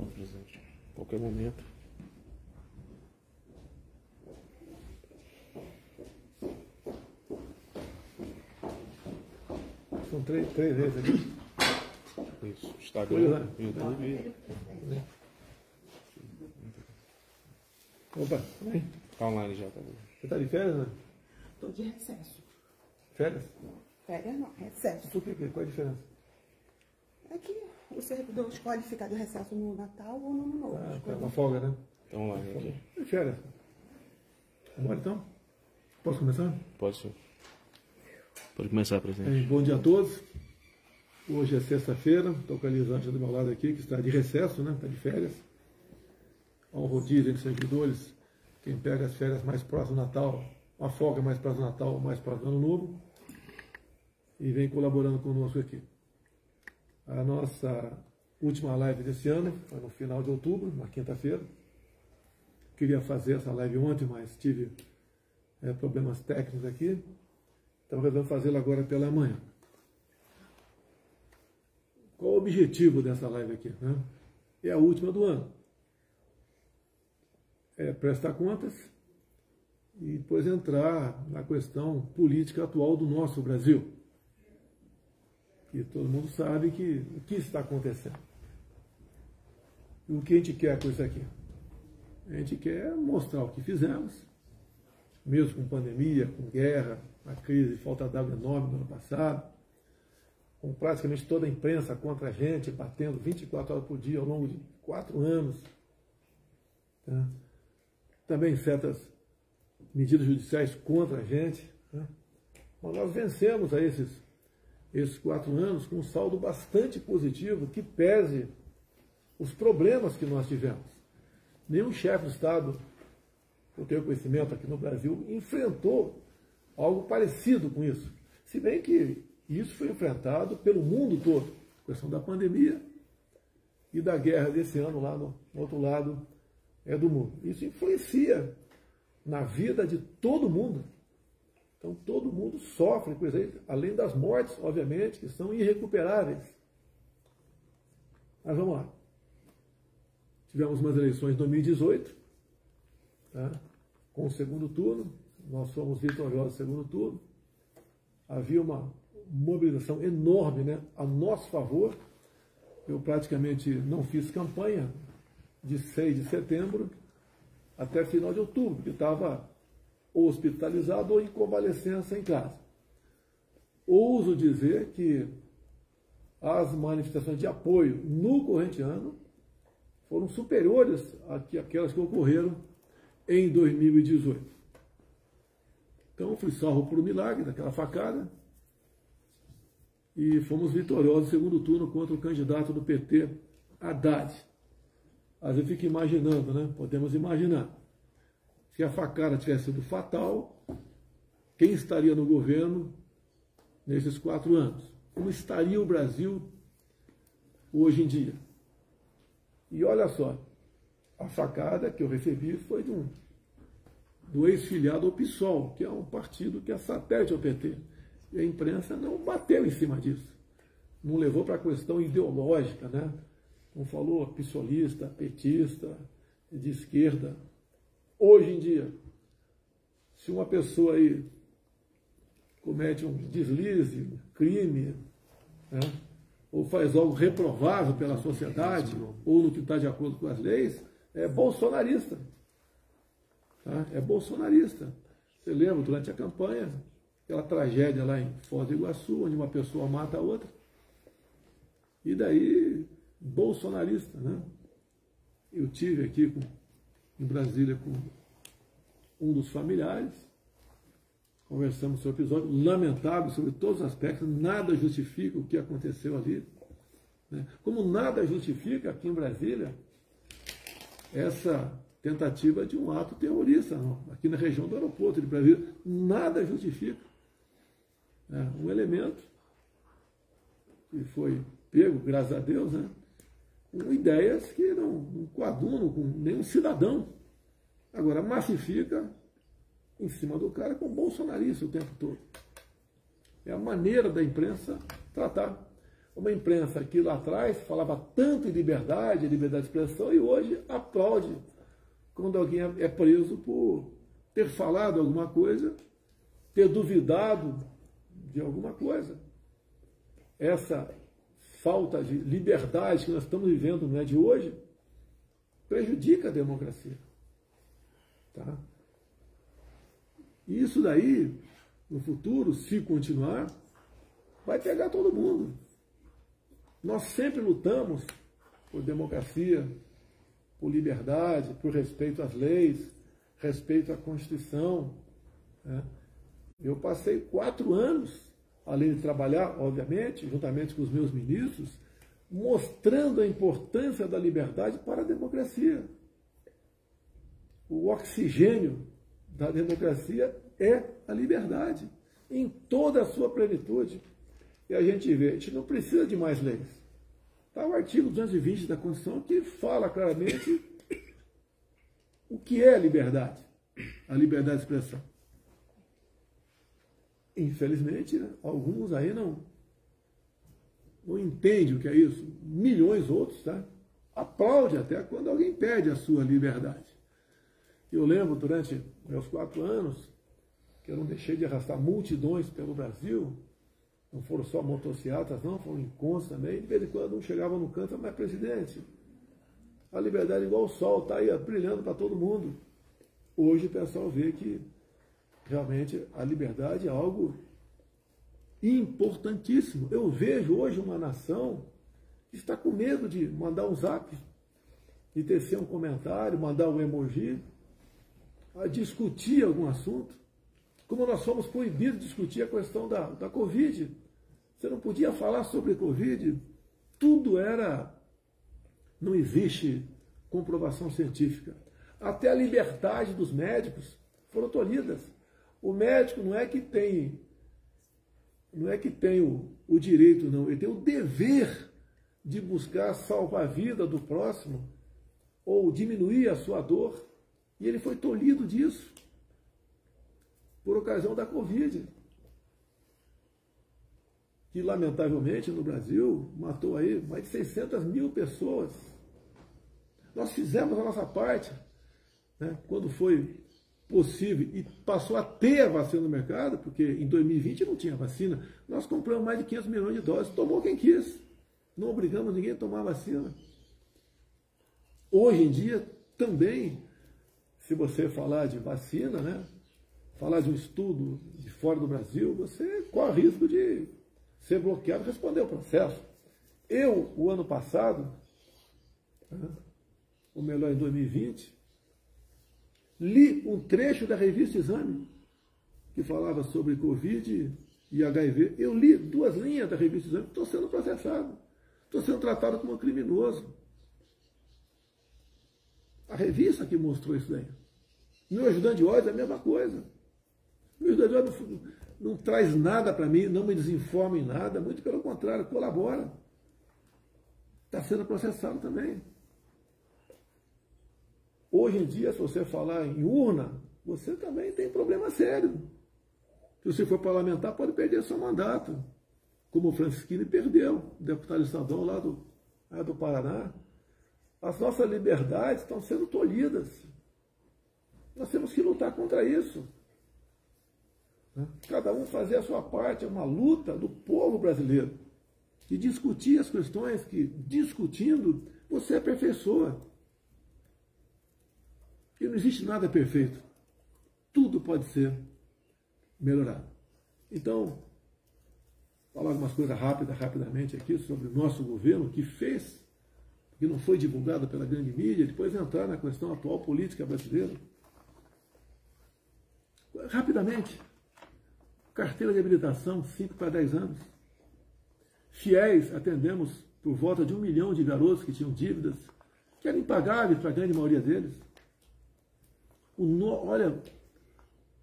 presidente. Qualquer momento. São três vezes aqui. Isso. Instagram, YouTube. Opa, vem. Tá online já, tá bom. Você tá de férias, né? Estou de recesso. Férias? Férias não, recesso. Por quê? Qual é a diferença? É que o servidor escolhe ficar de recesso no Natal ou no Ano Novo. Ah, tá Escolhe. uma folga, né? Tá online aqui. É férias. Vamos então? Posso começar? Pode ser. Pode começar, presidente. Bom dia a todos. Hoje é sexta-feira. Estou com a Elisângela do meu lado aqui, que está de recesso, né? Está de férias. Há um rodízio entre servidores. Quem pega as férias mais próximas do Natal, uma folga mais próxima do Natal, mais próxima do Ano Novo, e vem colaborando conosco aqui. A nossa última live desse ano foi no final de outubro, na quinta-feira. Queria fazer essa live ontem, mas tive problemas técnicos aqui. Então resolvemos fazê-la agora pela manhã. Qual o objetivo dessa live aqui, né? É a última do ano. É prestar contas e depois entrar na questão política atual do nosso Brasil. Que todo mundo sabe que o que está acontecendo. E o que a gente quer com isso aqui? A gente quer mostrar o que fizemos, mesmo com pandemia, com guerra, a crise de falta d'água enorme no ano passado, com praticamente toda a imprensa contra a gente, batendo 24 horas por dia ao longo de 4 anos. Tá? Também certas medidas judiciais contra a gente. Tá? Mas nós vencemos a esses 4 anos com um saldo bastante positivo que pese os problemas que nós tivemos. Nenhum chefe de Estado, eu tenho conhecimento aqui no Brasil, enfrentou algo parecido com isso. Se bem que isso foi enfrentado pelo mundo todo, a questão da pandemia e da guerra desse ano lá no outro lado do mundo. Isso influencia na vida de todo mundo. Então todo mundo sofre com isso aí, além das mortes, obviamente, que são irrecuperáveis. Mas vamos lá. Tivemos umas eleições em 2018, tá? Com o segundo turno, nós fomos vitoriosos no segundo turno. Havia uma mobilização enorme, né, a nosso favor. Eu praticamente não fiz campanha de 6 de setembro até final de outubro, porque estava ou hospitalizado ou em convalescença em casa. Ouso dizer que as manifestações de apoio no corrente ano foram superiores àquelas que ocorreram em 2018. Então, fui salvo por um milagre daquela facada e fomos vitoriosos no segundo turno contra o candidato do PT, Haddad. Às vezes eu fico imaginando, né? Podemos imaginar. Se a facada tivesse sido fatal, quem estaria no governo nesses 4 anos? Como estaria o Brasil hoje em dia? E olha só, a facada que eu recebi foi do ex-filiado ao PSOL, que é um partido que é satélite ao PT. E a imprensa não bateu em cima disso. Não levou para a questão ideológica, né? Não falou psolista, petista, de esquerda. Hoje em dia, se uma pessoa aí comete um deslize, um crime, né? Ou faz algo reprovável pela sociedade, ou no que está de acordo com as leis, é bolsonarista. Tá? É bolsonarista. Você lembra, durante a campanha, aquela tragédia lá em Foz do Iguaçu, onde uma pessoa mata a outra. E daí, bolsonarista, né? Eu tive aqui em Brasília com um dos familiares, conversamos sobre o episódio, lamentável sobre todos os aspectos, nada justifica o que aconteceu ali. Né? Como nada justifica aqui em Brasília essa tentativa de um ato terrorista, não, aqui na região do aeroporto de Brasília. Nada justifica. Um elemento que foi pego, graças a Deus, né, com ideias que não coadunam com nenhum cidadão. Agora, massifica em cima do cara com bolsonarista o tempo todo. É a maneira da imprensa tratar. Uma imprensa que lá atrás falava tanto em liberdade de expressão, e hoje aplaude quando alguém é preso por ter falado alguma coisa, ter duvidado de alguma coisa. Essa falta de liberdade que nós estamos vivendo no dia de hoje prejudica a democracia. Tá? E isso daí, no futuro, se continuar, vai pegar todo mundo. Nós sempre lutamos por democracia, por liberdade, por respeito às leis, respeito à Constituição. Né? Eu passei 4 anos, além de trabalhar, obviamente, juntamente com os meus ministros, mostrando a importância da liberdade para a democracia. O oxigênio da democracia é a liberdade, em toda a sua plenitude. E a gente vê, a gente não precisa de mais leis. Está o artigo 220 da Constituição que fala claramente o que é a liberdade de expressão. Infelizmente, né, alguns aí não entendem o que é isso. Milhões outros, tá? Aplaudem até quando alguém pede a sua liberdade. Eu lembro, durante meus 4 anos, que eu não deixei de arrastar multidões pelo Brasil. Não foram só motocicletas, não, foram encontros também. De vez em quando um chegava no canto, mas presidente, a liberdade é igual o sol, está aí brilhando para todo mundo. Hoje o pessoal vê que realmente a liberdade é algo importantíssimo. Eu vejo hoje uma nação que está com medo de mandar um zap, de tecer um comentário, mandar um emoji, a discutir algum assunto. Como nós fomos proibidos de discutir a questão da Covid. Você não podia falar sobre Covid, tudo era... Não existe comprovação científica. Até a liberdade dos médicos foram tolhidas. O médico não é que tem o direito, não. Ele tem o dever de buscar salvar a vida do próximo ou diminuir a sua dor. E ele foi tolhido disso por ocasião da Covid, que lamentavelmente no Brasil matou aí mais de 600 mil pessoas. Nós fizemos a nossa parte, né, quando foi possível e passou a ter a vacina no mercado, porque em 2020 não tinha vacina, nós compramos mais de 500 milhões de doses, tomou quem quis, não obrigamos ninguém a tomar vacina. Hoje em dia também, se você falar de vacina, né, falar de um estudo de fora do Brasil, você corre risco de ser bloqueado e responder o processo. Eu, o ano passado, ou melhor, em 2020, li um trecho da revista Exame, que falava sobre Covid e HIV. Eu li 2 linhas da revista Exame, estou sendo processado, estou sendo tratado como um criminoso. A revista que mostrou isso daí. Meu ajudante de ordem é a mesma coisa. Meu ajudante de ordem não traz nada para mim, não me desinforma em nada, muito pelo contrário, colabora. Está sendo processado também. Hoje em dia, se você falar em urna, você também tem problema sério. Se você for parlamentar, pode perder seu mandato. Como o Francisquini perdeu, deputado estadual lá do Paraná. As nossas liberdades estão sendo tolhidas. Nós temos que lutar contra isso. Cada um fazer a sua parte, é uma luta do povo brasileiro. De discutir as questões que, discutindo, você aperfeiçoa. E não existe nada perfeito. Tudo pode ser melhorado. Então, falar algumas coisas rapidamente aqui sobre o nosso governo, que fez, que não foi divulgado pela grande mídia, depois entrar na questão atual política brasileira. Rapidamente. Carteira de habilitação, 5 para 10 anos. Fiéis, atendemos por volta de 1 milhão de garotos que tinham dívidas, que eram impagáveis para a grande maioria deles. Olha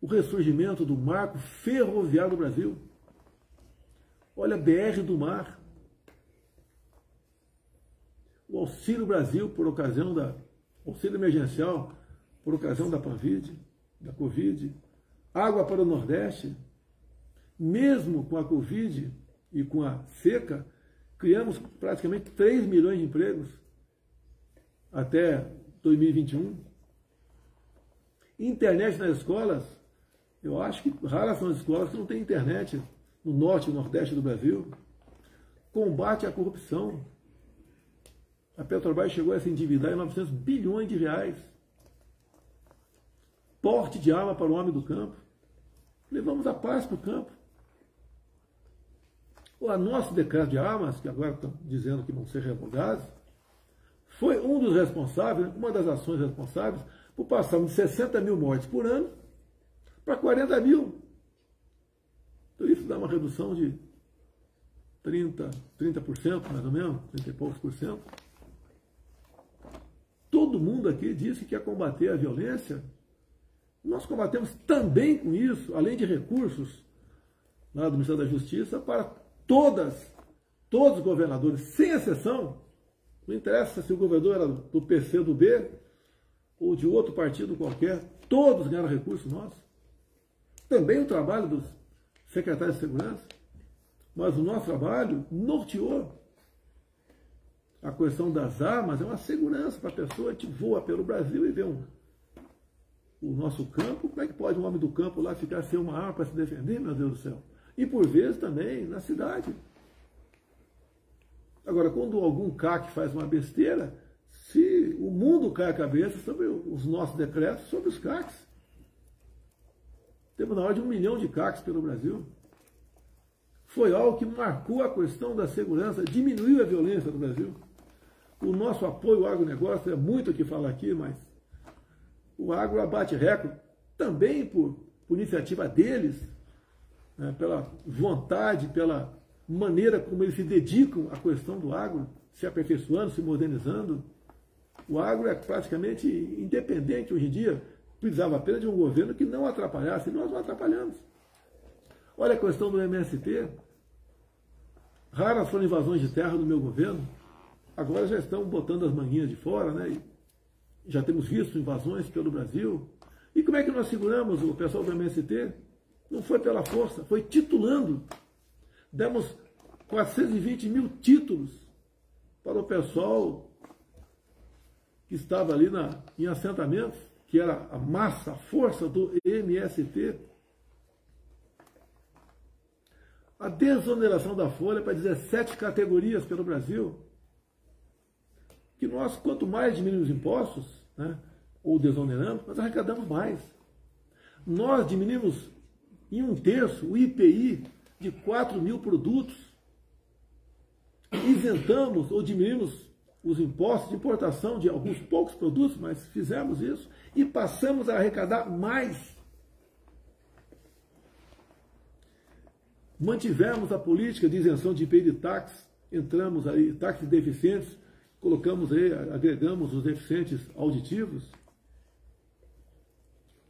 o ressurgimento do marco ferroviário do Brasil. Olha a BR do Mar. O Auxílio Brasil, por ocasião auxílio emergencial, por ocasião da Covid. Água para o Nordeste. Mesmo com a Covid e com a seca, Criamos praticamente 3 milhões de empregos até 2021. Internet nas escolas, eu acho que raras são as escolas que não têm internet no norte e nordeste do Brasil. Combate à corrupção. A Petrobras chegou a se endividar em 900 bilhões de reais. Porte de arma para o homem do campo. Levamos a paz para o campo. O nosso decreto de armas, que agora estão dizendo que vão ser revogados, foi um dos responsáveis, uma das ações responsáveis, por passarmos de 60 mil mortes por ano para 40 mil. Então isso dá uma redução de 30%, mais ou menos, 30 e poucos por cento. Todo mundo aqui disse que ia combater a violência. Nós combatemos também com isso, além de recursos lá do Ministério da Justiça, para todos os governadores, sem exceção. Não interessa se o governador era do PC, do B, ou de outro partido qualquer, todos ganharam recursos nossos. Também o trabalho dos secretários de segurança, mas o nosso trabalho norteou. A questão das armas é uma segurança para a pessoa. A gente voa pelo Brasil e vê o nosso campo. Como é que pode um homem do campo lá ficar sem uma arma para se defender, meu Deus do céu? E por vezes também na cidade. Agora, quando algum CAC faz uma besteira, se o mundo cai a cabeça sobre os nossos decretos, sobre os CACs. Temos na ordem de 1 milhão de CACs pelo Brasil. Foi algo que marcou a questão da segurança, diminuiu a violência no Brasil. O nosso apoio ao agronegócio, é muito o que falar aqui, mas o agro abate recorde, também por iniciativa deles, né, pela vontade, pela maneira como eles se dedicam à questão do agro, se aperfeiçoando, se modernizando. O agro é praticamente independente hoje em dia, precisava apenas de um governo que não atrapalhasse, e nós não atrapalhamos. Olha a questão do MST. Raras foram invasões de terra no meu governo. Agora já estão botando as manguinhas de fora, né? E já temos visto invasões pelo Brasil. E como é que nós seguramos o pessoal do MST? Não foi pela força, foi titulando. Demos 420 mil títulos para o pessoal que estava ali em assentamentos, que era a massa, a força do MST. A desoneração da folha para 17 categorias pelo Brasil. Que nós, quanto mais diminuímos impostos, né, ou desoneramos, nós arrecadamos mais. Nós diminuímos em 1/3 o IPI de 4 mil produtos. Isentamos ou diminuímos os impostos de importação de alguns poucos produtos, mas fizemos isso e passamos a arrecadar mais. Mantivemos a política de isenção de IPI de táxi, entramos aí, táxis deficientes, colocamos aí, agregamos os deficientes auditivos.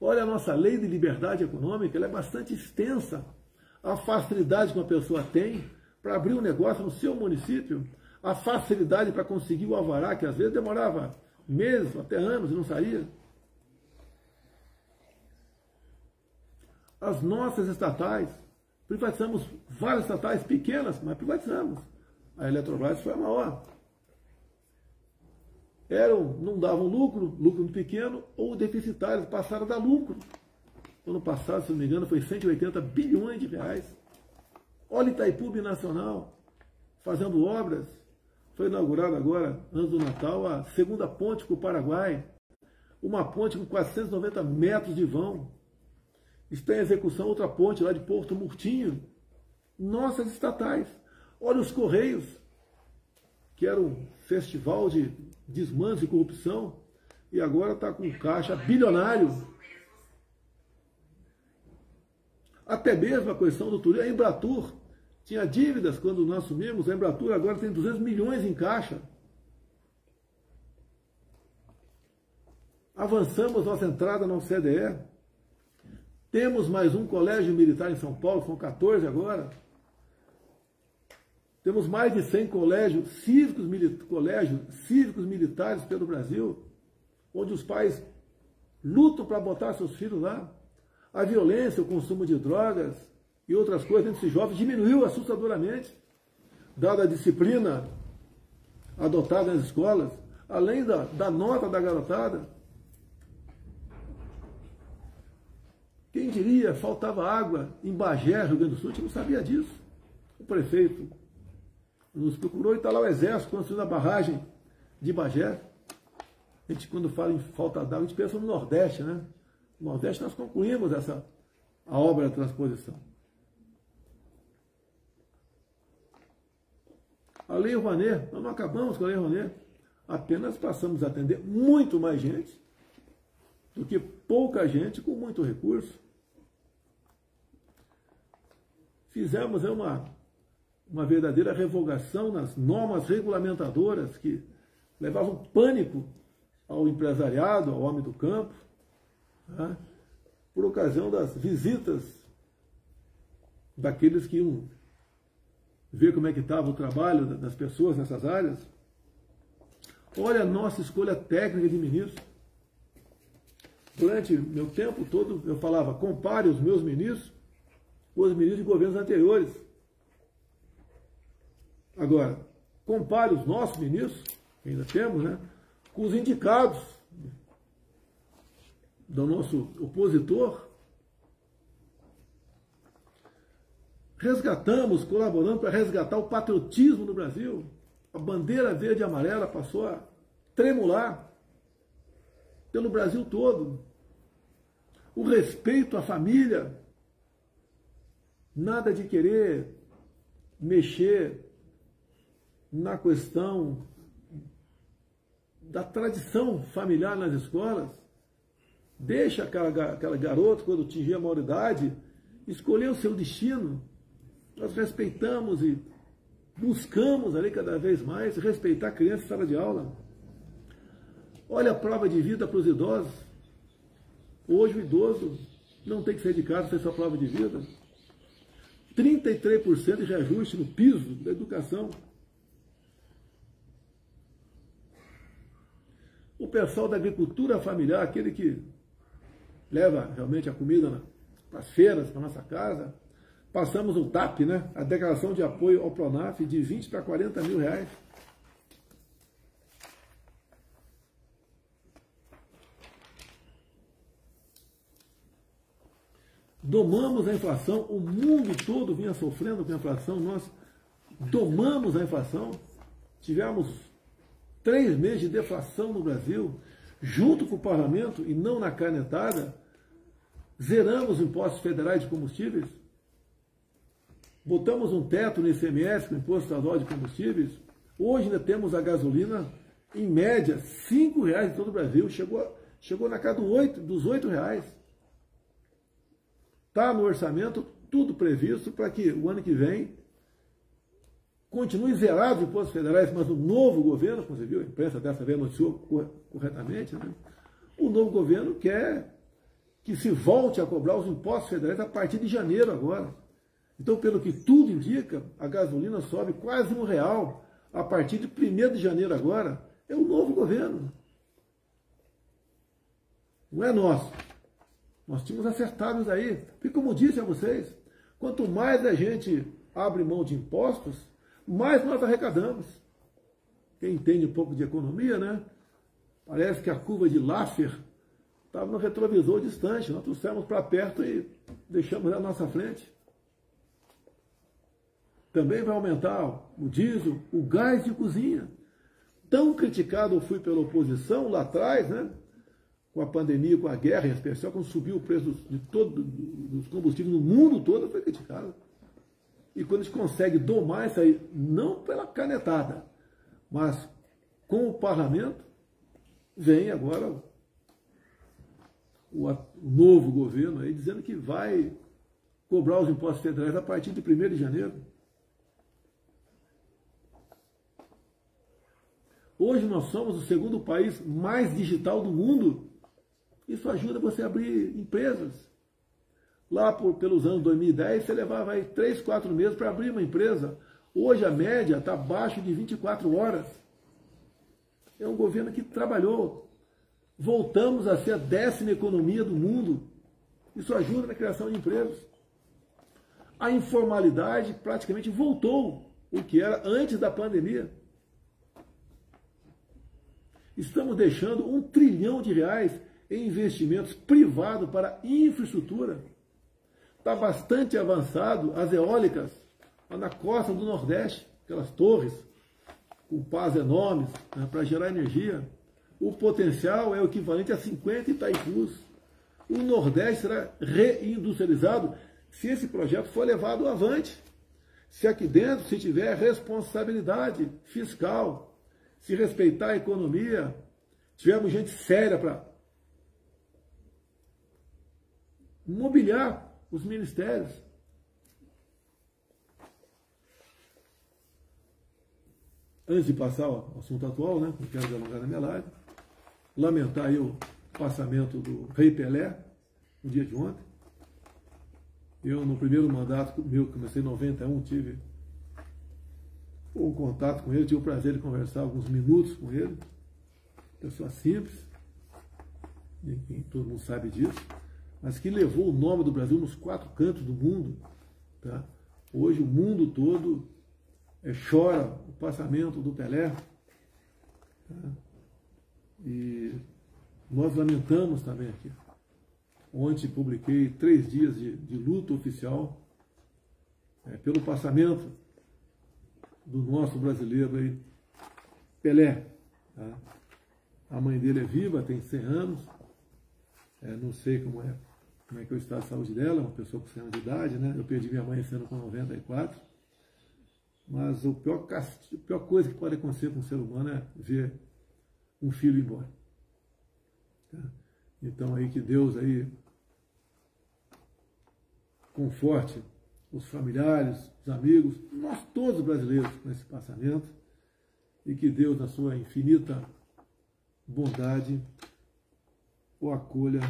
Olha a nossa lei de liberdade econômica, ela é bastante extensa. A facilidade que uma pessoa tem para abrir um negócio no seu município, a facilidade para conseguir o alvará, que às vezes demorava meses, até anos e não saía. As nossas estatais, privatizamos várias estatais pequenas, mas privatizamos. A Eletrobras foi a maior. Não davam lucro muito pequeno, ou deficitários, passaram a dar lucro. Ano passado, se não me engano, foi 180 bilhões de reais. Olha Itaipu Binacional, fazendo obras. Foi inaugurada agora, antes do Natal, a segunda ponte com o Paraguai. Uma ponte com 490 metros de vão. Está em execução outra ponte lá de Porto Murtinho. Nossas estatais. Olha os Correios, que era um festival de desmanche e corrupção, e agora está com caixa bilionário. Até mesmo a questão do turismo. A Embratur tinha dívidas quando nós assumimos. A Embratur agora tem 200 milhões em caixa. Avançamos nossa entrada na OCDE. Temos mais um colégio militar em São Paulo, são 14 agora. Temos mais de 100 colégios cívicos militares pelo Brasil, onde os pais lutam para botar seus filhos lá. A violência, o consumo de drogas e outras coisas entre esses jovens diminuiu assustadoramente. dada a disciplina adotada nas escolas, além da nota da garotada. Quem diria, faltava água em Bagé, Rio Grande do Sul, a gente não sabia disso. O prefeito nos procurou e está lá o Exército construindo a barragem de Bagé. A gente, quando fala em falta d'água, a gente pensa no Nordeste, né? No Nordeste nós concluímos a obra da transposição. A Lei Rouanet, nós não acabamos com a Lei Rouanet, apenas passamos a atender muito mais gente do que pouca gente com muito recurso. Fizemos uma verdadeira revogação nas normas regulamentadoras que levavam pânico ao empresariado, ao homem do campo, tá? Por ocasião das visitas daqueles que iam ver como é que estava o trabalho das pessoas nessas áreas. Olha a nossa escolha técnica de ministro. Durante meu tempo todo eu falava, compare os meus ministros com os ministros de governos anteriores. Agora, compare os nossos ministros, que ainda temos, né, com os indicados do nosso opositor. Resgatamos, colaboramos para resgatar o patriotismo no Brasil. A bandeira verde e amarela passou a tremular pelo Brasil todo. O respeito à família. Nada de querer mexer na questão da tradição familiar nas escolas. Deixa aquela garota, quando atingir a maioridade, escolher o seu destino. Nós respeitamos e buscamos ali cada vez mais respeitar a criança em sala de aula. Olha a prova de vida para os idosos. Hoje o idoso não tem que sair de casa sem sua prova de vida. 33% de reajuste no piso da educação. O pessoal da agricultura familiar, aquele que leva realmente a comida para as feiras, para a nossa casa, passamos o TAP, né? A declaração de apoio ao Pronaf, de 20 para 40 mil reais. Domamos a inflação, o mundo todo vinha sofrendo com a inflação, nós domamos a inflação, tivemos 3 meses de deflação no Brasil, junto com o parlamento e não na canetada, zeramos os impostos federais de combustíveis, botamos um teto no ICMS, com o Imposto Estadual de Combustíveis, hoje ainda temos a gasolina, em média, R$5 em todo o Brasil, chegou na casa dos R$8. Está no orçamento tudo previsto para que o ano que vem continue zerado os impostos federais, mas o novo governo, como você viu, a imprensa dessa vez noticiou corretamente, né? O novo governo quer que se volte a cobrar os impostos federais a partir de janeiro agora. Então, pelo que tudo indica, a gasolina sobe quase R$1 a partir de 1º de janeiro agora. É o novo governo. Não é nosso. Nós tínhamos acertado isso aí. Porque, como disse a vocês, quanto mais a gente abre mão de impostos, mais nós arrecadamos. Quem entende um pouco de economia, né? Parece que a curva de Laffer estava no retrovisor distante. Nós trouxemos para perto e deixamos na nossa frente. Também vai aumentar o diesel, o gás de cozinha. Tão criticado eu fui pela oposição lá atrás, né? Com a pandemia, com a guerra, em especial, quando subiu o preço dos combustíveis no mundo todo, foi criticado. E quando a gente consegue domar isso aí, não pela canetada, mas com o parlamento, vem agora o novo governo aí dizendo que vai cobrar os impostos federais a partir de 1º de janeiro. Hoje nós somos o 2º país mais digital do mundo. Isso ajuda você a abrir empresas. Lá pelos anos 2010, você levava aí 3, 4 meses para abrir uma empresa. Hoje a média está abaixo de 24 horas. É um governo que trabalhou. Voltamos a ser a 10ª economia do mundo. Isso ajuda na criação de empregos. A informalidade praticamente voltou. o que era antes da pandemia. Estamos deixando R$1 trilhão em investimentos privados para infraestrutura. Está bastante avançado as eólicas lá na costa do Nordeste, aquelas torres com pás enormes, né, para gerar energia. O potencial é o equivalente a 50 Itaipus. O Nordeste será reindustrializado se esse projeto for levado avante. Se aqui dentro se tiver responsabilidade fiscal, se respeitar a economia, tivermos gente séria para mobiliar os ministérios. Antes de passar ao assunto atual, né, não quero delongar na minha live, lamentar aí o passamento do Rei Pelé, no dia de ontem. Eu, no primeiro mandato meu, comecei em 91, tive um contato com ele, tive o prazer de conversar alguns minutos com ele. Pessoa simples, todo mundo sabe disso, mas que levou o nome do Brasil nos 4 cantos do mundo. Tá? Hoje o mundo todo chora o passamento do Pelé. Tá? E nós lamentamos também aqui. Ontem publiquei 3 dias de luta oficial pelo passamento do nosso brasileiro aí, Pelé. Tá? A mãe dele é viva, tem 100 anos. Não sei como é que é o estado de saúde dela, uma pessoa com 100 anos de idade, né? Eu perdi minha mãe esse ano com 94. Mas a pior coisa que pode acontecer com um ser humano é ver um filho ir embora. Tá? Então aí que Deus aí conforte os familiares, os amigos, nós todos brasileiros com esse passamento, e que Deus, na sua infinita bondade, o acolha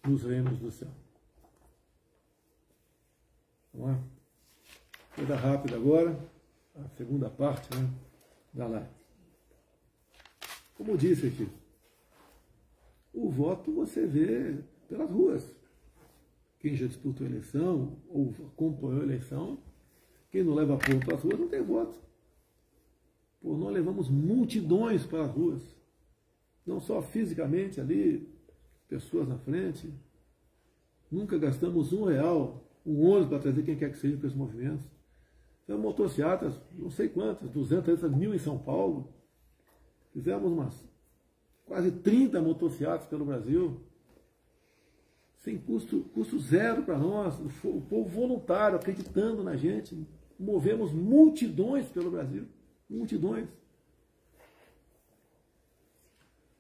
nos reinos do céu. Vamos lá? Vou dar rápido agora, a segunda parte, né, da live. Como eu disse aqui, o voto você vê pelas ruas. Quem já disputou a eleição ou acompanhou a eleição, quem não leva povo para as ruas não tem voto. Pô, nós levamos multidões para as ruas. Não só fisicamente ali, pessoas na frente. Nunca gastamos R$1, um ônibus para trazer quem quer que seja para esses movimentos. Então, motocicletas, não sei quantas, 200, 300 mil em São Paulo. Fizemos umas quase 30 motocicletas pelo Brasil. Sem custo zero para nós, o povo voluntário, acreditando na gente. Movemos multidões pelo Brasil. Multidões.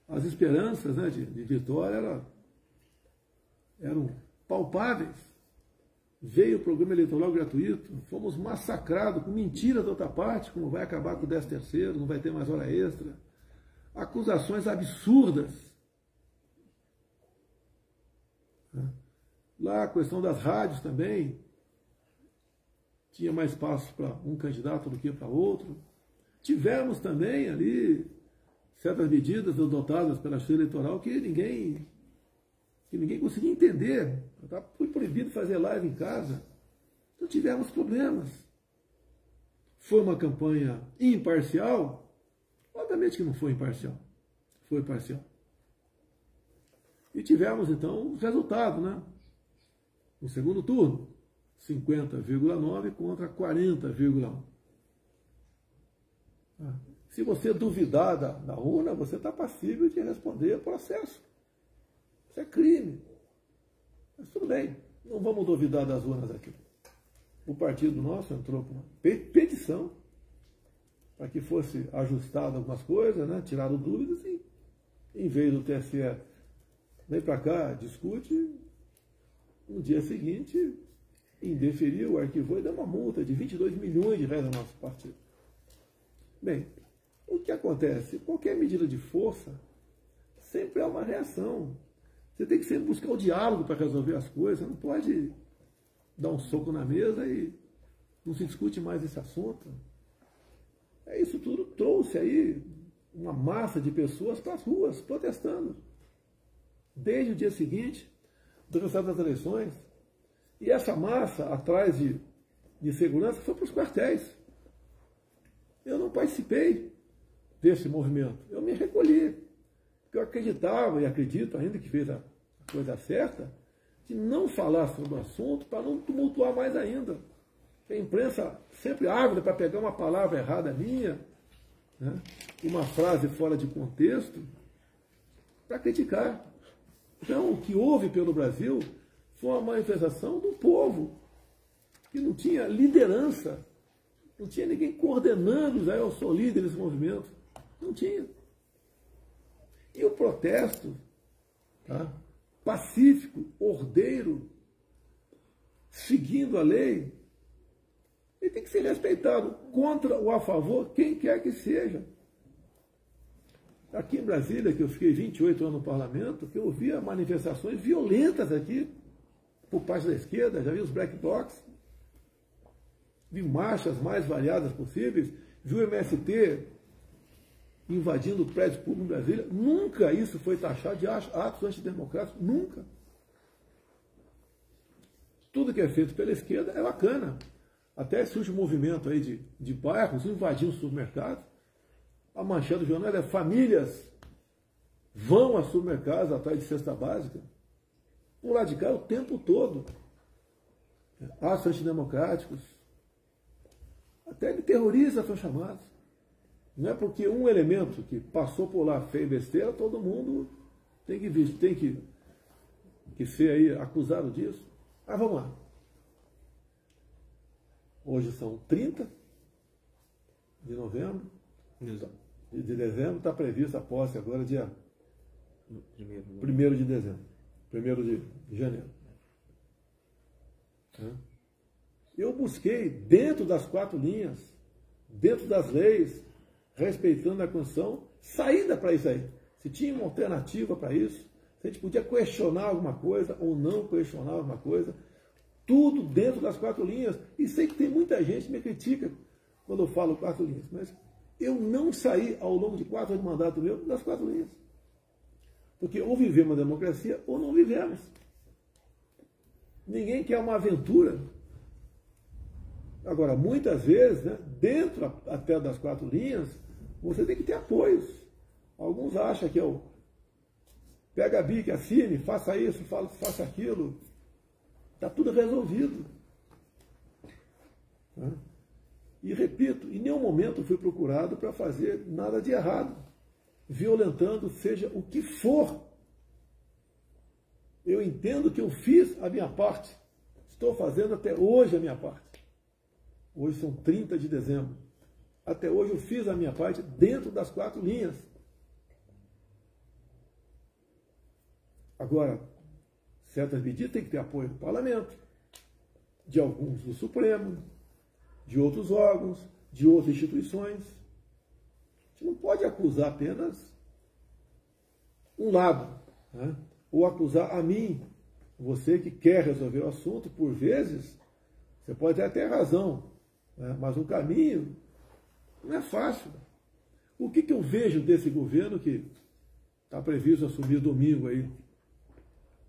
As esperanças, né, de vitória eram palpáveis. Veio o programa eleitoral gratuito, fomos massacrados com mentiras da outra parte, como vai acabar com o 13º, não vai ter mais hora extra. Acusações absurdas. Lá a questão das rádios também, tinha mais espaço para um candidato do que para outro. Tivemos também ali certas medidas adotadas pela Justiça Eleitoral que ninguém conseguia entender. Foi proibido fazer live em casa. Então tivemos problemas. Foi uma campanha imparcial? Obviamente que não foi imparcial. Foi parcial. E tivemos, então, os resultados, né? No segundo turno, 50,9 contra 40,1. Se você duvidar da urna, você está passível de responder processo. Isso é crime. Mas tudo bem, não vamos duvidar das urnas aqui. O partido nosso entrou com uma petição para que fosse ajustado algumas coisas, né? Tirado dúvidas, e em vez do TSE vem para cá, discute, no dia seguinte indeferiu, arquivou e deu uma multa de 22 milhões de reais ao nosso partido. Bem, o que acontece? Qualquer medida de força sempre é uma reação. Você tem que sempre buscar o diálogo para resolver as coisas. Você não pode dar um soco na mesa e não se discute mais esse assunto. Isso tudo trouxe aí uma massa de pessoas para as ruas, protestando. Desde o dia seguinte do resultado das eleições. E essa massa, atrás de segurança, foi para os quartéis. Eu não participei desse movimento. Eu me recolhi. Porque eu acreditava e acredito ainda que fez a coisa certa, de não falar sobre o assunto para não tumultuar mais ainda. A imprensa sempre ávida para pegar uma palavra errada minha, né, uma frase fora de contexto, para criticar. Então, o que houve pelo Brasil foi uma manifestação do povo, que não tinha liderança, não tinha ninguém coordenando, já eu sou líder desse movimento. Não tinha. E o protesto, tá, pacífico, ordeiro, seguindo a lei, ele tem que ser respeitado, contra ou a favor, quem quer que seja. Aqui em Brasília, que eu fiquei 28 anos no parlamento, que eu via manifestações violentas aqui, por parte da esquerda, já vi os black blocs, vi marchas mais variadas possíveis, vi o MST invadindo prédios públicos em Brasília. Nunca isso foi taxado de atos antidemocráticos, nunca. Tudo que é feito pela esquerda é bacana. Até surge um movimento aí de bairros invadindo supermercados. A manchete do jornal é: famílias vão a supermercados atrás de cesta básica. Por lado de cá o tempo todo. Atos antidemocráticos. Até de terroristas são chamados. Não é porque um elemento que passou por lá fez besteira, todo mundo tem que ser aí acusado disso. Mas vamos lá. Hoje são 30 de novembro. Exato. De dezembro está prevista a posse agora dia 1º de dezembro. 1º de janeiro. Eu busquei, dentro das 4 linhas, dentro das leis, respeitando a Constituição, saída para isso aí. Se tinha uma alternativa para isso, se a gente podia questionar alguma coisa ou não questionar alguma coisa, tudo dentro das 4 linhas. E sei que tem muita gente que me critica quando eu falo 4 linhas, mas eu não saí ao longo de 4 anos de mandato meu das 4 linhas. Porque ou vivemos a democracia ou não vivemos. Ninguém quer uma aventura. Agora, muitas vezes, né, dentro até das 4 linhas, você tem que ter apoios. Alguns acham que eu pega a bica, assine, faça isso, faça aquilo. Está tudo resolvido. E repito, em nenhum momento fui procurado para fazer nada de errado, violentando seja o que for. Eu entendo que eu fiz a minha parte. Estou fazendo até hoje a minha parte. Hoje são 30 de dezembro. Até hoje eu fiz a minha parte dentro das 4 linhas. Agora, certas medidas têm que ter apoio do parlamento, de alguns do Supremo, de outros órgãos, de outras instituições. A gente não pode acusar apenas um lado, né? Ou acusar a mim, você que quer resolver o assunto. Por vezes, você pode até ter razão, né? Mas o caminho não é fácil. O que eu vejo desse governo que está previsto assumir domingo aí?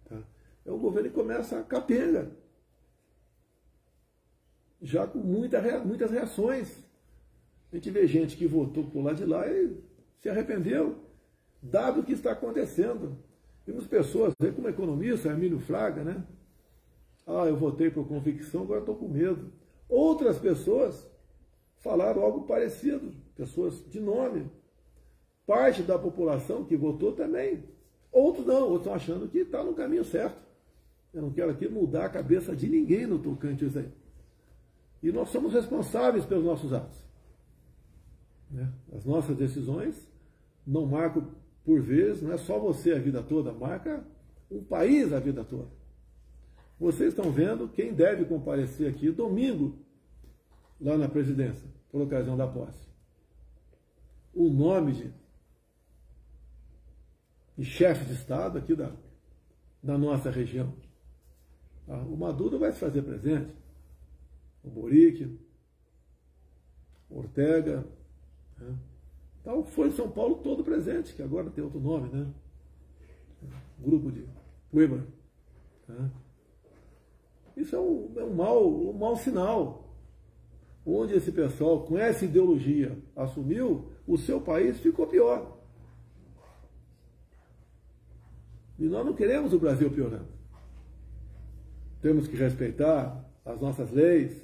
Tá? É um governo que começa capenga, já com muitas reações. A gente vê gente que votou por lá de lá e se arrependeu, dado o que está acontecendo. Vimos pessoas, como economista, Emílio Fraga, né? Eu votei por convicção, agora estou com medo. Outras pessoas falaram algo parecido, pessoas de nome. Parte da população que votou também. Outros não, outros estão achando que está no caminho certo. Eu não quero aqui mudar a cabeça de ninguém no tocante a isso aí. E nós somos responsáveis pelos nossos atos. Né? As nossas decisões não marcam, por vezes, não é só você a vida toda, marca um país a vida toda. Vocês estão vendo quem deve comparecer aqui domingo, lá na presidência, por ocasião da posse. O nome de chefe de Estado aqui da nossa região. O Maduro vai se fazer presente. O Boric, o Ortega, né? Então, foi em São Paulo todo presente, que agora tem outro nome, né? Grupo de Puebla. Né? Isso é um mau sinal. onde esse pessoal, com essa ideologia, assumiu, o seu país ficou pior. E nós não queremos o Brasil piorando. Temos que respeitar as nossas leis,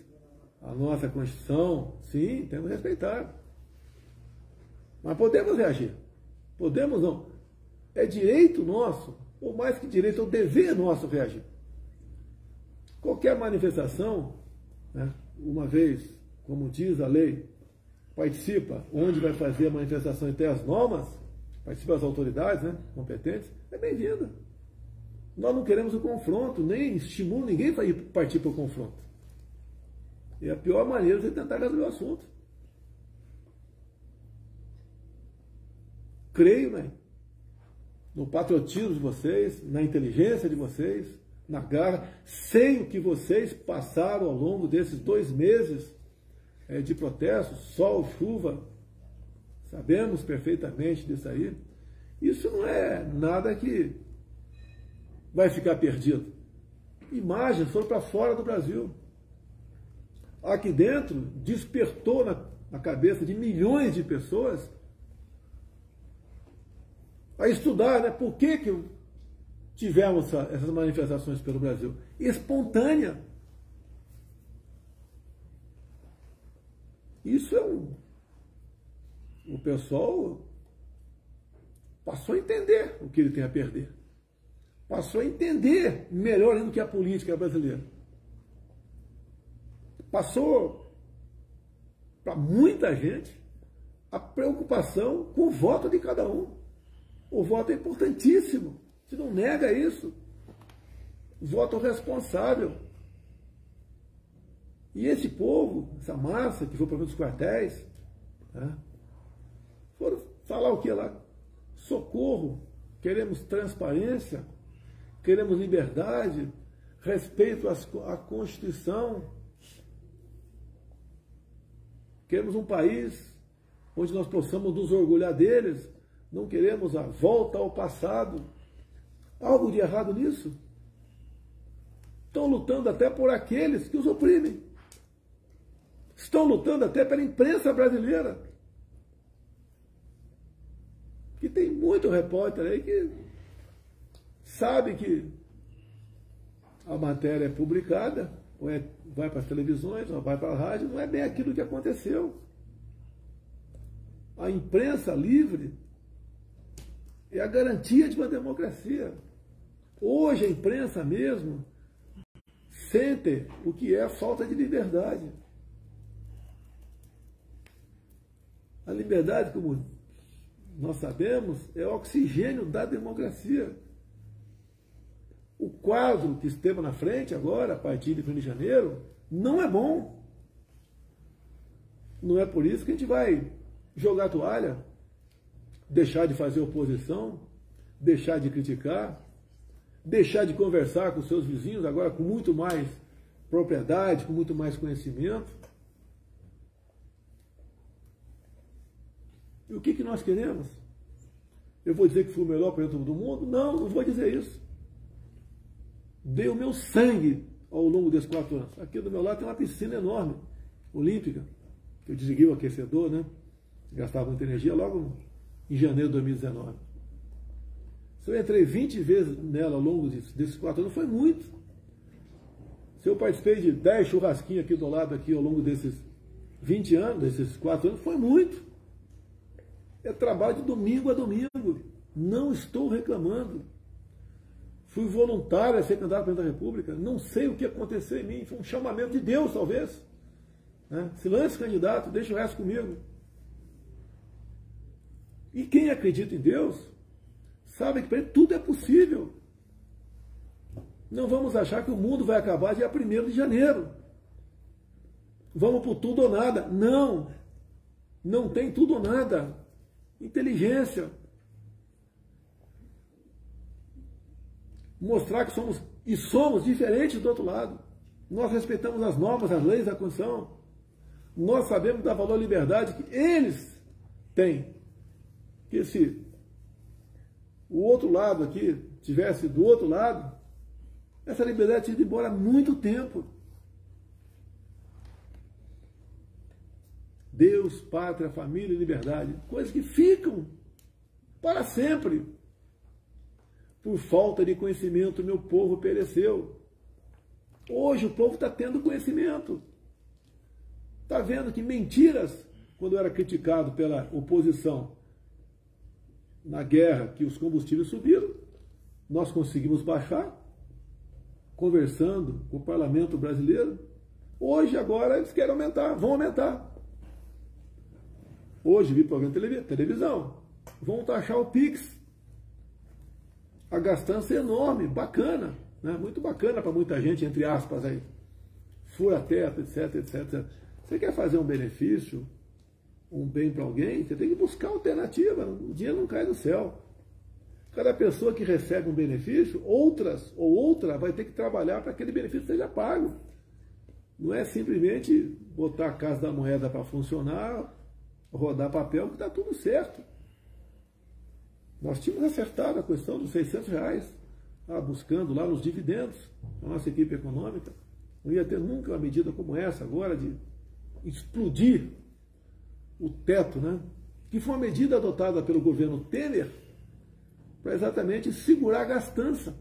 a nossa Constituição, sim, temos que respeitar. Mas podemos reagir. Podemos não. É direito nosso, ou mais que direito, é o dever nosso reagir. Qualquer manifestação, né, uma vez, como diz a lei, participa, onde vai fazer a manifestação e tem as normas, participa as autoridades, né, competentes, é bem-vinda. Nós não queremos o confronto, nem estimulo ninguém para partir para o confronto. E a pior maneira é tentar resolver o assunto. Creio, né, no patriotismo de vocês, na inteligência de vocês, na garra. Sei o que vocês passaram ao longo desses 2 meses de protesto, sol, chuva. Sabemos perfeitamente disso aí. Isso não é nada que vai ficar perdido. Imagens foram para fora do Brasil. Aqui dentro, despertou na cabeça de milhões de pessoas a estudar, né? Por que tivemos essas manifestações pelo Brasil? Espontânea. Isso é o pessoal passou a entender o que ele tem a perder. Passou a entender melhor ainda do que a política brasileira. Passou para muita gente a preocupação com o voto de cada um. O voto é importantíssimo. Você não nega isso. Voto responsável. E esse povo, essa massa que foi para os quartéis, né, foram falar o que lá? Socorro, queremos transparência, queremos liberdade, respeito à Constituição. Queremos um país onde nós possamos nos orgulhar deles. Não queremos a volta ao passado. Algo de errado nisso? Estão lutando até por aqueles que os oprimem. Estão lutando até pela imprensa brasileira. Que tem muito repórter aí que sabe que a matéria é publicada, ou vai para as televisões, ou vai para a rádio, não é bem aquilo que aconteceu. A imprensa livre é a garantia de uma democracia. Hoje a imprensa mesmo sente o que é a falta de liberdade. A liberdade, como nós sabemos, é o oxigênio da democracia. O quadro que esteve na frente agora, a partir de 1º de janeiro, não é bom. Não é por isso que a gente vai jogar a toalha, deixar de fazer oposição, deixar de criticar, deixar de conversar com seus vizinhos, agora com muito mais propriedade, com muito mais conhecimento. E o que nós queremos? Eu vou dizer que fui o melhor presidente do mundo? Não, não vou dizer isso. Dei o meu sangue ao longo desses 4 anos. Aqui do meu lado tem uma piscina enorme, olímpica, que eu desliguei o aquecedor, né? Gastava muita energia logo em janeiro de 2019. Se eu entrei 20 vezes nela ao longo desses 4 anos, foi muito. Se eu participei de 10 churrasquinhos aqui do lado, aqui ao longo desses 20 anos, desses 4 anos, foi muito. É trabalho de domingo a domingo. Não estou reclamando. Fui voluntário a ser candidato a presidente da República. Não sei o que aconteceu em mim. Foi um chamamento de Deus, talvez. Né? Se lance candidato, deixa o resto comigo. E quem acredita em Deus, sabe que para ele tudo é possível. Não vamos achar que o mundo vai acabar dia 1º de janeiro. Vamos por tudo ou nada. Não. Não tem tudo ou nada. Inteligência. Mostrar que somos diferentes do outro lado. Nós respeitamos as normas, as leis da Constituição. Nós sabemos dar valor à liberdade que eles têm. Que se o outro lado aqui tivesse do outro lado, essa liberdade tinha ido embora há muito tempo. Deus, pátria, família e liberdade. Coisas que ficam para sempre. Por falta de conhecimento, meu povo pereceu. Hoje o povo está tendo conhecimento. Está vendo que mentiras, quando eu era criticado pela oposição na guerra, que os combustíveis subiram, nós conseguimos baixar, conversando com o parlamento brasileiro. Hoje, agora, eles querem aumentar, vão aumentar. Hoje vi programa de televisão, vão taxar o Pix. A gastança é enorme, bacana, né? Muito bacana para muita gente, entre aspas, aí. Fura-teto, etc, etc. Você quer fazer um benefício, um bem para alguém, você tem que buscar alternativa, o dinheiro não cai do céu. Cada pessoa que recebe um benefício, outra vai ter que trabalhar para que aquele benefício seja pago. Não é simplesmente botar a Casa da Moeda para funcionar, rodar papel, que está tudo certo. Nós tínhamos acertado a questão dos R$600, buscando lá nos dividendos, a nossa equipe econômica. Não ia ter nunca uma medida como essa agora de explodir o teto, né? Que foi uma medida adotada pelo governo Temer para exatamente segurar a gastança,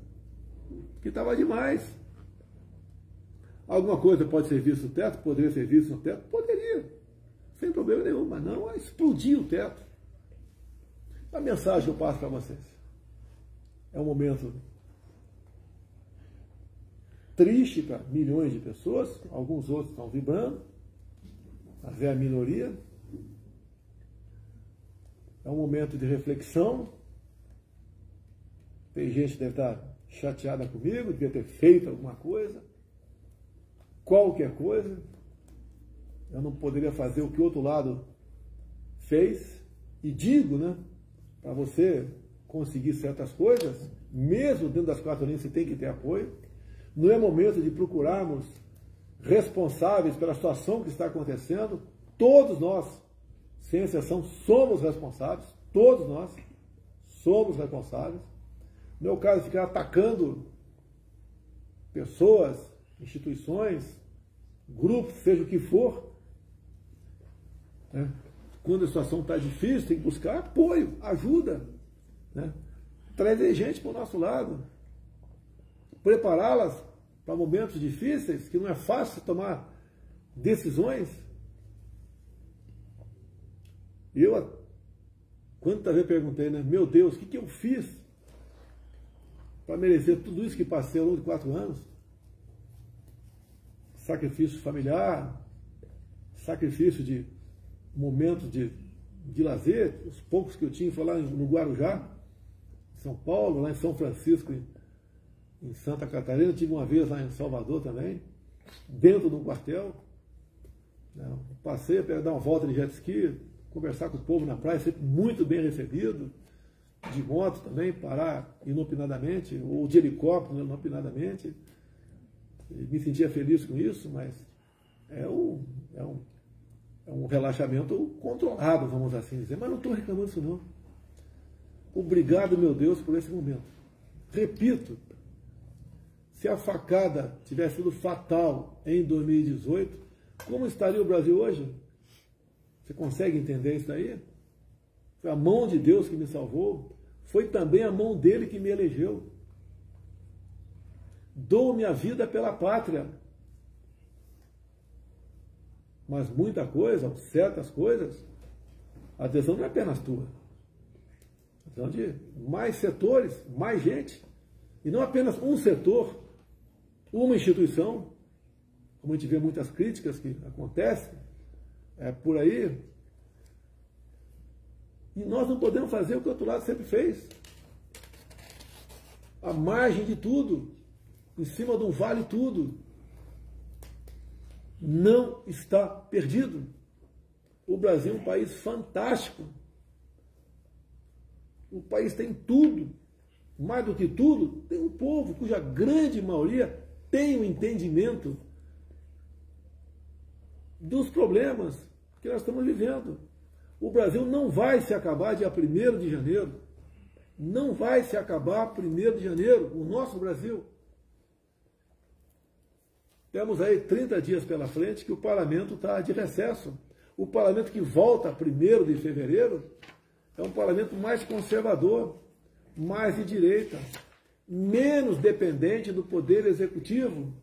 que estava demais. Alguma coisa pode ser vista no teto? Poderia ser vista no teto? Poderia, sem problema nenhum, mas não a explodir o teto. A mensagem que eu passo para vocês é um momento triste para milhões de pessoas, alguns outros estão vibrando, mas é a minoria. É um momento de reflexão. Tem gente que deve estar chateada comigo, devia ter feito alguma coisa, qualquer coisa. Eu não poderia fazer o que o outro lado fez. E digo, né, para você conseguir certas coisas, mesmo dentro das quatro linhas você tem que ter apoio. Não é momento de procurarmos responsáveis pela situação que está acontecendo. Todos nós, sem exceção, somos responsáveis. Todos nós somos responsáveis. No meu caso, ficar atacando pessoas, instituições, grupos, seja o que for, né? Quando a situação está difícil, tem que buscar apoio, ajuda, né? Trazer gente para o nosso lado, prepará-las para momentos difíceis, que não é fácil tomar decisões. Eu, quantas vezes perguntei, né? Meu Deus, o que eu fiz para merecer tudo isso que passei ao longo de 4 anos? Sacrifício familiar, sacrifício de momentos de lazer, os poucos que eu tinha, foi lá no Guarujá, em São Paulo, lá em São Francisco, em Santa Catarina, tive uma vez lá em Salvador também, dentro de um quartel. Passei a dar uma volta de jet ski, conversar com o povo na praia, sempre muito bem recebido, de moto também, parar inopinadamente, ou de helicóptero inopinadamente. Me sentia feliz com isso, mas é um relaxamento controlado, vamos assim dizer. Mas não estou reclamando disso não. Obrigado, meu Deus, por esse momento. Repito, se a facada tivesse sido fatal em 2018, como estaria o Brasil hoje? Você consegue entender isso daí? Foi a mão de Deus que me salvou. Foi também a mão dele que me elegeu. Dou minha vida pela pátria. Mas muita coisa, certas coisas, a decisão não é apenas tua. A decisão de mais setores, mais gente. E não apenas um setor, uma instituição, como a gente vê muitas críticas que acontecem por aí. E nós não podemos fazer o que o outro lado sempre fez. À margem de tudo, em cima de um vale tudo. Não está perdido. O Brasil é um país fantástico. O país tem tudo. Mais do que tudo, tem um povo cuja grande maioria tem o entendimento dos problemas que nós estamos vivendo. O Brasil não vai se acabar dia 1º de janeiro. Não vai se acabar 1º de janeiro, o nosso Brasil. Temos aí 30 dias pela frente que o parlamento está de recesso. O parlamento que volta 1º de fevereiro é um parlamento mais conservador, mais de direita, menos dependente do poder executivo.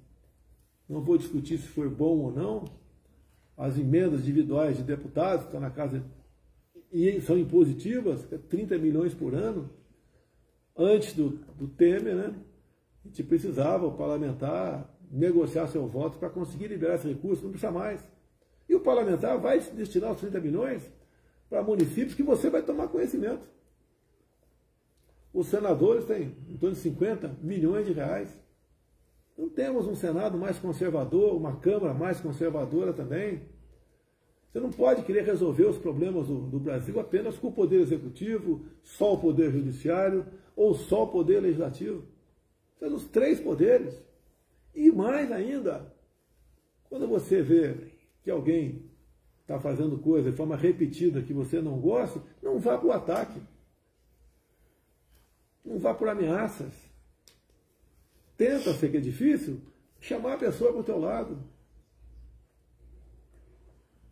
Não vou discutir se foi bom ou não. As emendas individuais de deputados que estão na casa e são impositivas, 30 milhões por ano. Antes do Temer, né, a gente precisava, o parlamentar, negociar seu voto para conseguir liberar esse recurso, não precisa mais. E o parlamentar vai destinar os 30 milhões para municípios que você vai tomar conhecimento. Os senadores têm em torno de 50 milhões de reais. Então temos um Senado mais conservador, uma Câmara mais conservadora também. Você não pode querer resolver os problemas do Brasil apenas com o Poder Executivo, só o Poder Judiciário ou só o Poder Legislativo. São os 3 poderes. E mais ainda, quando você vê que alguém está fazendo coisa de forma repetida que você não gosta, não vá para o ataque. Não vá por ameaças. Tenta, sei que é difícil, chamar a pessoa para o teu lado.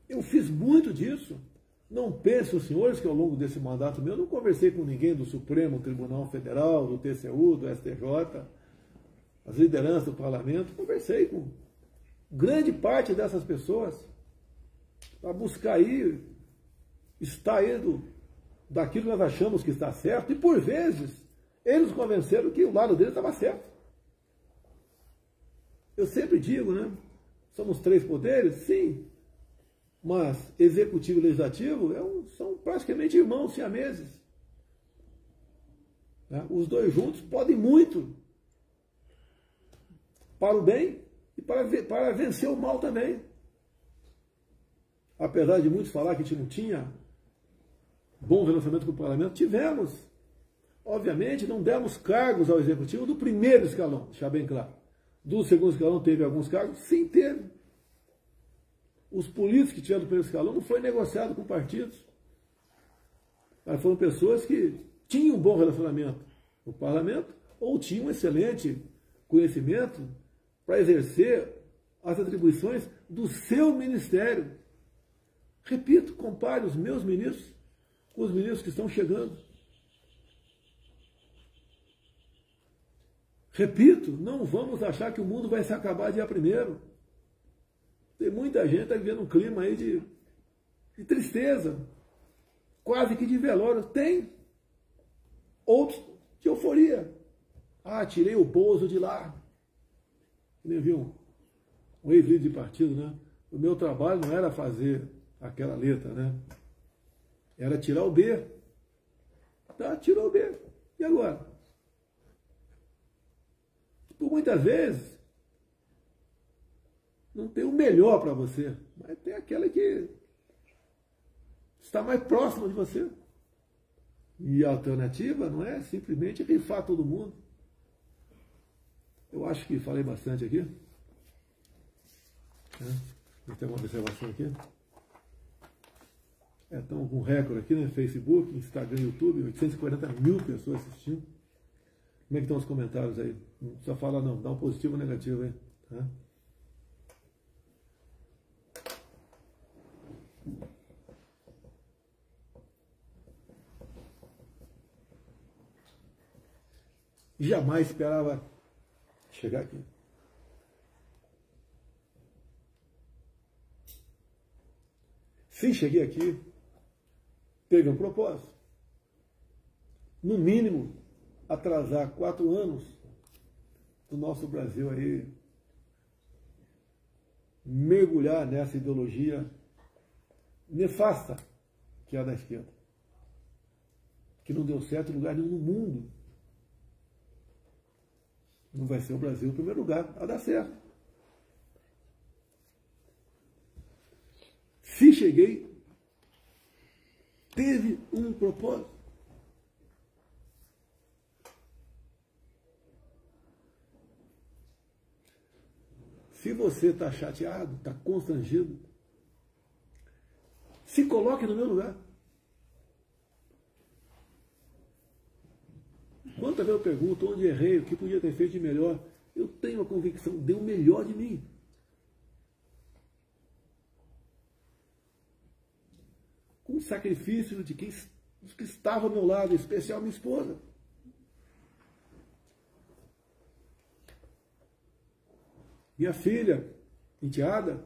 Eu fiz muito disso. Não pensem os senhores que ao longo desse mandato meu, eu não conversei com ninguém do Supremo Tribunal Federal, do TCU, do STJ, as lideranças do parlamento. Conversei com grande parte dessas pessoas para buscar aí, estar aí daquilo que nós achamos que está certo. E por vezes, eles convenceram que o lado dele estava certo. Eu sempre digo, né? Somos 3 poderes? Sim. Mas executivo e legislativo são praticamente irmãos siameses. Né? Os 2 juntos podem muito para o bem e para vencer o mal também. Apesar de muitos falar que a gente não tinha bom relacionamento com o parlamento, tivemos. Obviamente, não demos cargos ao executivo do 1º escalão, deixar bem claro. Do 2º escalão teve alguns cargos? Sim, teve. Os políticos que tiveram do 1º escalão não foi negociado com partidos. Mas foram pessoas que tinham um bom relacionamento no parlamento ou tinham um excelente conhecimento para exercer as atribuições do seu ministério. Repito, compare os meus ministros com os ministros que estão chegando. Repito, não vamos achar que o mundo vai se acabar dia 1º. Tem muita gente que está vivendo um clima aí de tristeza, quase que de velório. Tem outros de euforia. Ah, tirei o Bozo de lá. Nem viu um ex-líder de partido, né? O meu trabalho não era fazer aquela letra, né? Era tirar o B. Tá, tirou o B. E agora? Por muitas vezes, não tem o melhor para você, mas tem aquela que está mais próxima de você. E a alternativa não é simplesmente rifar todo mundo. Eu acho que falei bastante aqui. Tem uma observação aqui. Estamos com um recorde aqui, né? Facebook, Instagram, YouTube, 840 mil pessoas assistindo. Como é que estão os comentários aí? Não precisa falar não, dá um positivo ou negativo aí. Tá? Jamais esperava chegar aqui. Se cheguei aqui, teve um propósito. No mínimo, atrasar 4 anos do nosso Brasil aí, mergulhar nessa ideologia nefasta que é a da esquerda, que não deu certo em lugar nenhum no mundo. Não vai ser o Brasil em primeiro lugar a dar certo. Se cheguei, teve um propósito. Se você está chateado, está constrangido, se coloque no meu lugar. Quantas vezes eu pergunto onde errei, o que podia ter feito de melhor, eu tenho a convicção, dei o melhor de mim. sacrifício de quem dos que estavam ao meu lado, em especial minha esposa. Minha filha, enteada.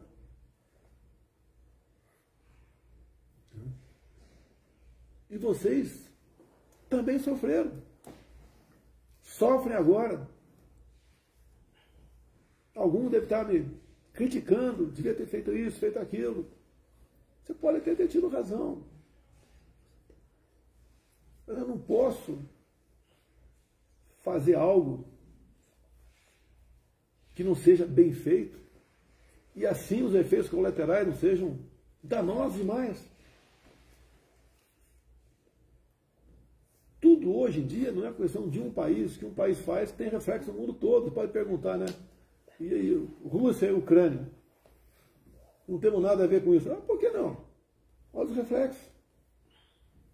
E vocês também sofreram. Sofrem agora. Algum deve estar me criticando, devia ter feito isso, feito aquilo. Você pode até ter tido razão. Mas eu não posso fazer algo que não seja bem feito e assim os efeitos colaterais não sejam danosos demais. Tudo hoje em dia não é questão de um país, que um país faz, tem reflexo no mundo todo. Você pode perguntar, né? E aí, Rússia e Ucrânia? Não temos nada a ver com isso. Ah, por que não? Olha os reflexos.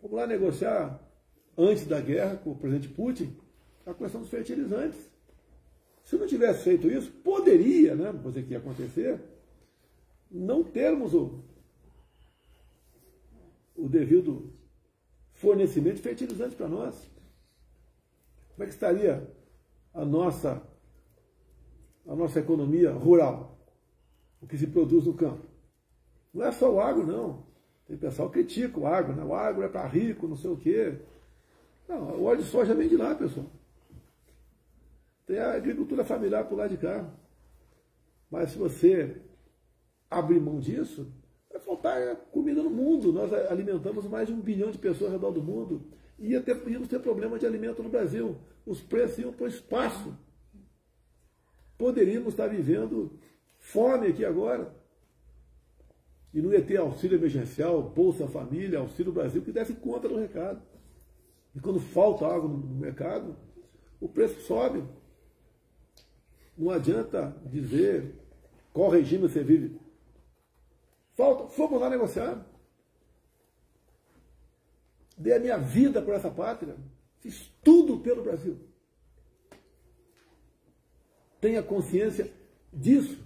Vamos lá negociar, antes da guerra, com o presidente Putin, a questão dos fertilizantes. Se não tivesse feito isso, poderia, né, vou dizer que ia acontecer, não termos o devido fornecimento de fertilizantes para nós. Como é que estaria a nossa economia rural? O que se produz no campo? Não é só o agro, não. Tem pessoal que critica o agro, né? O agro é para rico, não sei o quê. Não, o óleo de soja vem de lá, pessoal. Tem a agricultura familiar por lá de cá. Mas se você abrir mão disso, vai faltar comida no mundo. Nós alimentamos mais de 1 bilhão de pessoas ao redor do mundo. Íamos ter problema de alimento no Brasil. Os preços iam para o espaço. Poderíamos estar vivendo fome aqui agora. E não ia ter auxílio emergencial, Bolsa Família, Auxílio Brasil, que desse conta do recado. E quando falta água no mercado, o preço sobe. Não adianta dizer qual regime você vive. Fomos lá negociar. Dei a minha vida por essa pátria. Fiz tudo pelo Brasil. Tenha consciência disso.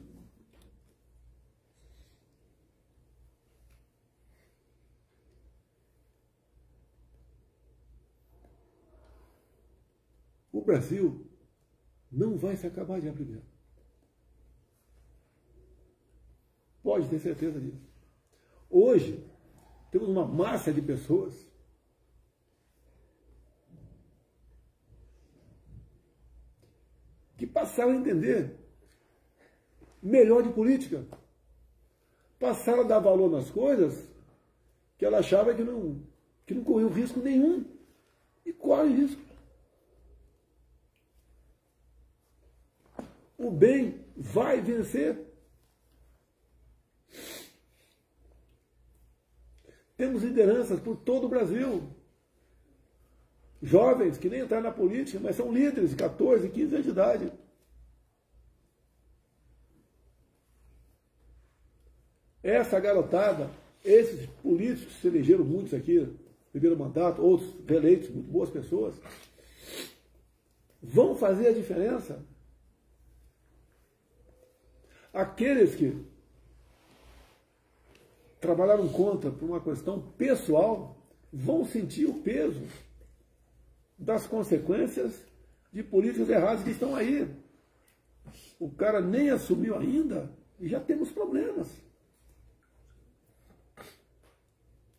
O Brasil não vai se acabar de primeiro. Pode ter certeza disso. Hoje, temos uma massa de pessoas que passaram a entender melhor de política. Passaram a dar valor nas coisas que ela achava que não corriam risco nenhum. E corre risco. O bem vai vencer. Temos lideranças por todo o Brasil. Jovens que nem entraram na política, mas são líderes de 14, 15 anos de idade. Essa garotada, esses políticos que se elegeram muitos aqui, primeiro mandato, outros reeleitos, muito boas pessoas, vão fazer a diferença. Aqueles que trabalharam contra por uma questão pessoal vão sentir o peso das consequências de políticas erradas que estão aí. O cara nem assumiu ainda e já temos problemas.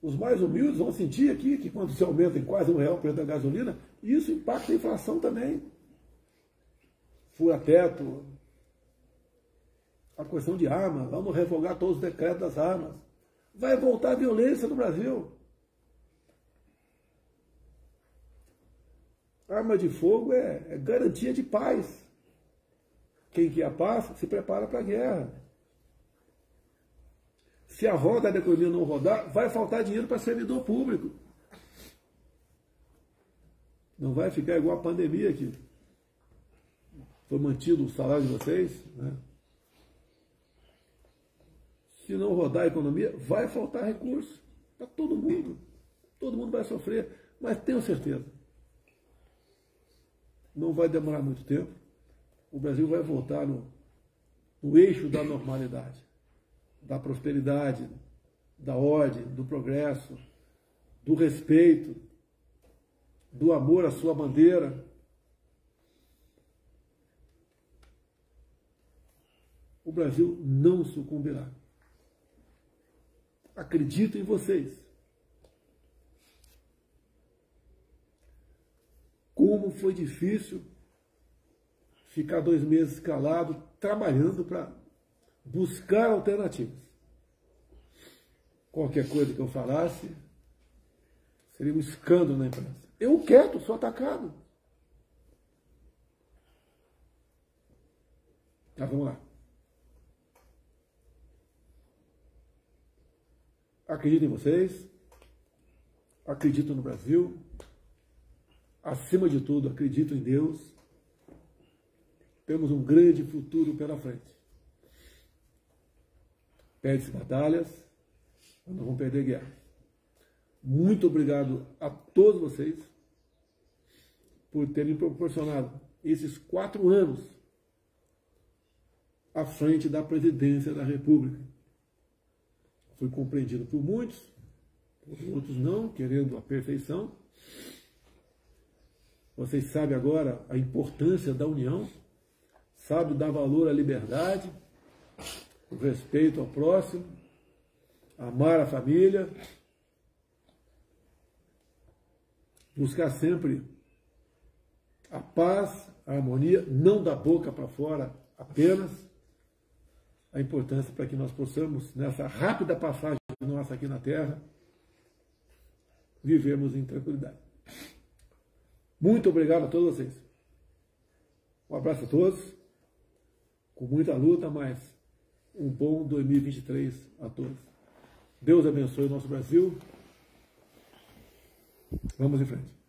Os mais humildes vão sentir aqui que quando se aumenta em quase R$1 o preço da gasolina, isso impacta a inflação também. Fura-teto, a questão de armas, vamos revogar todos os decretos das armas. Vai voltar a violência no Brasil. Arma de fogo é garantia de paz. Quem quer a paz se prepara para a guerra. Se a roda da economia não rodar, vai faltar dinheiro para servidor público. Não vai ficar igual a pandemia aqui. Foi mantido o salário de vocês, né? Se não rodar a economia, vai faltar recurso para todo mundo. Todo mundo vai sofrer, mas tenho certeza. Não vai demorar muito tempo. O Brasil vai voltar no eixo da normalidade, da prosperidade, da ordem, do progresso, do respeito, do amor à sua bandeira. O Brasil não sucumbirá. Acredito em vocês. Como foi difícil ficar 2 meses calado, trabalhando para buscar alternativas. Qualquer coisa que eu falasse seria um escândalo na imprensa. Eu quieto, sou atacado. Tá, vamos lá. Acredito em vocês, acredito no Brasil, acima de tudo, acredito em Deus. Temos um grande futuro pela frente. Perde-se batalhas, nós não vamos perder guerra. Muito obrigado a todos vocês por terem proporcionado esses 4 anos à frente da presidência da República. Fui compreendido por muitos, por outros não, querendo a perfeição. Vocês sabem agora a importância da união, sabem dar valor à liberdade, o respeito ao próximo, amar a família, buscar sempre a paz, a harmonia, não da boca para fora apenas, a importância para que nós possamos, nessa rápida passagem nossa aqui na Terra, vivermos em tranquilidade. Muito obrigado a todos vocês. Um abraço a todos, com muita luta, mas um bom 2023 a todos. Deus abençoe o nosso Brasil. Vamos em frente.